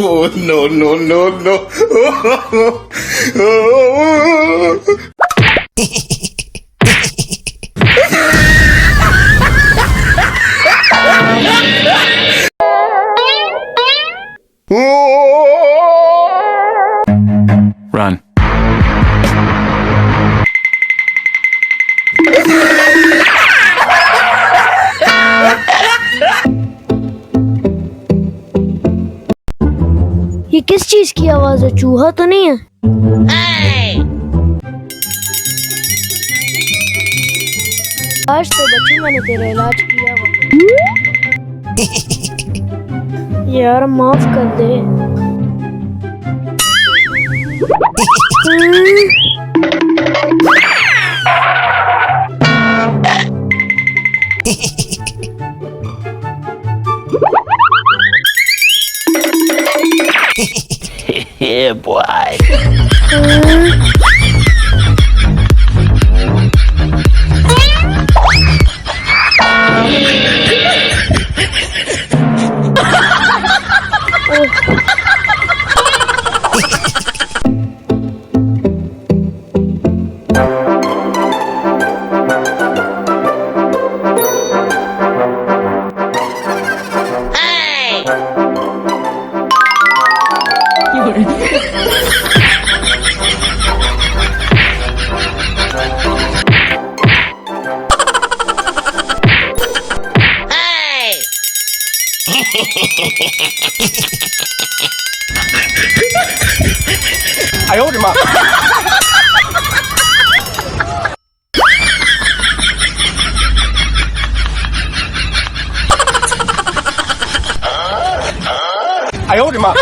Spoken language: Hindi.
Oh, no, no, no, no. Run. ये किस चीज की आवाज है? चूहा तो नहीं है? आज तो बच्चू मैंने तेरा इलाज किया हुआ। यार माफ कर दे। Yeah, boy. I hold him up. I hold him up.